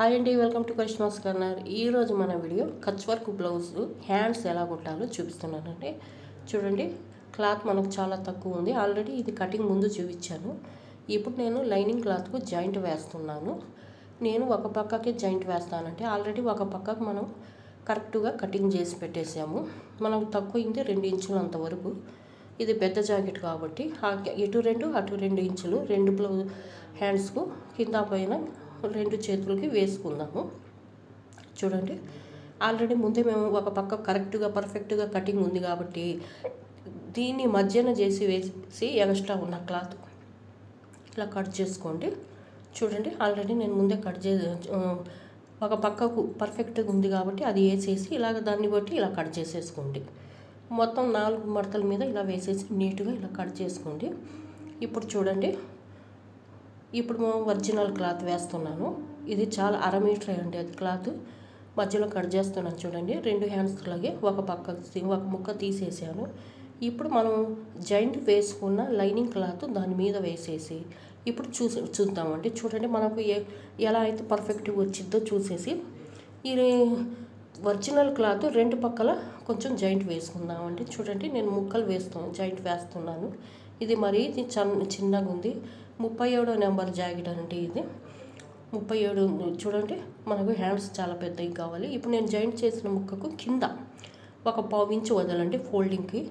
Hi అండి, welcome to Karishma's corner. ఈరోజు మన video Kutch work blouse hands ఎలా కుట్టాలో చూపిస్తున్నానండి. చూడండి, క్లాత్ మనకు చాలా తక్కువ ఉంది. ఆల్రెడీ ఇది కటింగ్ ముందు చూపించాను. ఇప్పుడు నేను లైనింగ్ క్లాత్కు జాయింట్ వేస్తున్నాను. నేను ఒక పక్కకి జాయింట్ వేస్తానంటే ఆల్రెడీ ఒక పక్కకు మనం కరెక్ట్గా కటింగ్ చేసి పెట్టేసాము. మనకు తక్కువైంది 2 ఇంచులు అంతవరకు. ఇది పెద్ద జాకెట్ కాబట్టి ఇటు 2 అటు 2 ఇంచులు 2 బ్లౌజ్ హ్యాండ్స్కు కింద పైన 2 చేతులకి వేసుకుందాము. చూడండి, ఆల్రెడీ ముందే మేము ఒక పక్క కరెక్ట్గా పర్ఫెక్ట్గా కటింగ్ ఉంది కాబట్టి దీన్ని మధ్యన చేసి వేసి ఎక్స్ట్రా ఉన్న క్లాత్ ఇలా కట్ చేసుకోండి. చూడండి, ఆల్రెడీ నేను ముందే కట్ ఒక పక్కకు పర్ఫెక్ట్గా ఉంది కాబట్టి అది వేసేసి ఇలాగ దాన్ని బట్టి ఇలా కట్ చేసేసుకోండి. మొత్తం 4 మడతల మీద ఇలా వేసేసి నీట్గా ఇలా కట్ చేసుకోండి. ఇప్పుడు చూడండి, ఇప్పుడు ఒరిజినల్ క్లాత్ వేస్తున్నాను. ఇది చాలా 1/2 మీటర్ అండి అది క్లాత్. మధ్యలో కట్ చేస్తున్నాను. చూడండి, 2 హ్యాండ్స్ లాగే ఒక ముక్క తీసేసాను. ఇప్పుడు మనం జాయింట్ వేసుకున్న లైనింగ్ క్లాత్ దాని మీద వేసేసి ఇప్పుడు చూద్దామండి. చూడండి, మనకు ఎలా అయితే పర్ఫెక్ట్గా వచ్చిందో చూసేసి ఈ ఒరిజినల్ క్లాత్ 2 పక్కల కొంచెం జాయింట్ వేసుకుందామండి. చూడండి, నేను ముక్కలు జాయింట్ వేస్తున్నాను. ఇది చిన్నగా ఉంది. 37వ నెంబర్ జాకెట్ అంటే ఇది 37. చూడండి, మనకు హ్యాండ్స్ చాలా పెద్దవి కావాలి. ఇప్పుడు నేను జాయింట్ చేసిన ముక్కకు కింద ఒక 1/4 ఇంచు వదలండి ఫోల్డింగ్కి.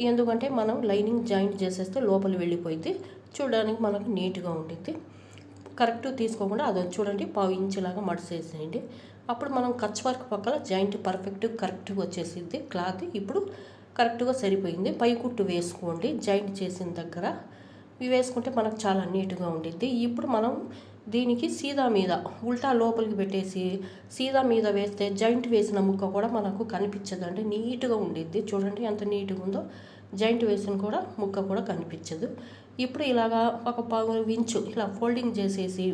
ఎందుకంటే మనం లైనింగ్ జాయింట్ చేసేస్తే లోపల వెళ్ళిపోయింది, చూడడానికి మనకు నీట్గా ఉండిద్ది. కరెక్ట్ తీసుకోకుండా అది చూడండి 1/4 ఇంచు లాగా మడిసేసేయండి. అప్పుడు మనం కచ్ వర్క్ పక్కల జాయింట్ కరెక్ట్గా వచ్చేసింది క్లాత్. ఇప్పుడు కరెక్ట్గా సరిపోయింది. పై కుట్టు వేసుకోండి జాయింట్ చేసిన దగ్గర. ఇవి వేసుకుంటే మనకు చాలా నీట్గా ఉండిద్ది. ఇప్పుడు మనం దీనికి సీదా మీద ఉల్టా లోపలికి పెట్టేసి సీదా మీద వేస్తే జాయింట్ వేసిన ముక్క కూడా మనకు కనిపించదండి, నీట్గా ఉండిద్ది. చూడండి ఎంత నీట్గా ఉందో. జాయింట్ వేసిన కూడా ముక్క కూడా కనిపించదు. ఇప్పుడు ఇలాగా ఒక 1/4 ఇంచు ఇలా ఫోల్డింగ్ చేసేసి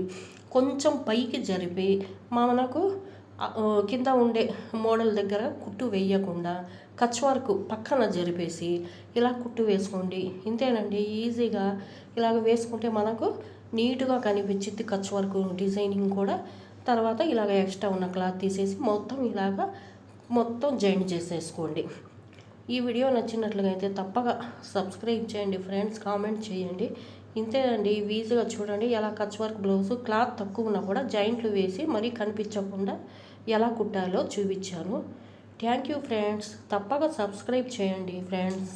కొంచెం పైకి జరిపి మనకు కింద ఉండే మోడల్ దగ్గర కుట్టు వేయకుండా కచ్ వర్క్ పక్కన జరిపేసి ఇలా కుట్టు వేసుకోండి. ఇంతేనండి, ఈజీగా ఇలాగ వేసుకుంటే మనకు నీట్గా కనిపించింది కచ్ వర్క్ డిజైనింగ్ కూడా. తర్వాత ఇలాగ ఎక్స్ట్రా ఉన్న క్లాత్ తీసేసి మొత్తం జాయింట్ చేసేసుకోండి. ఈ వీడియో నచ్చినట్లుగా అయితే తప్పగా సబ్స్క్రైబ్ చేయండి ఫ్రెండ్స్, కామెంట్ చేయండి. ఇంతేనండి, ఈజీగా చూడండి ఎలా కచ్ వర్క్ బ్లౌజ్ క్లాత్ తక్కువ ఉన్నా కూడా జాయింట్లు వేసి మరీ కనిపించకుండా ఎలా కుట్టాలో చూపించాను. థ్యాంక్ యూ ఫ్రెండ్స్, తప్పగా సబ్స్క్రైబ్ చేయండి ఫ్రెండ్స్.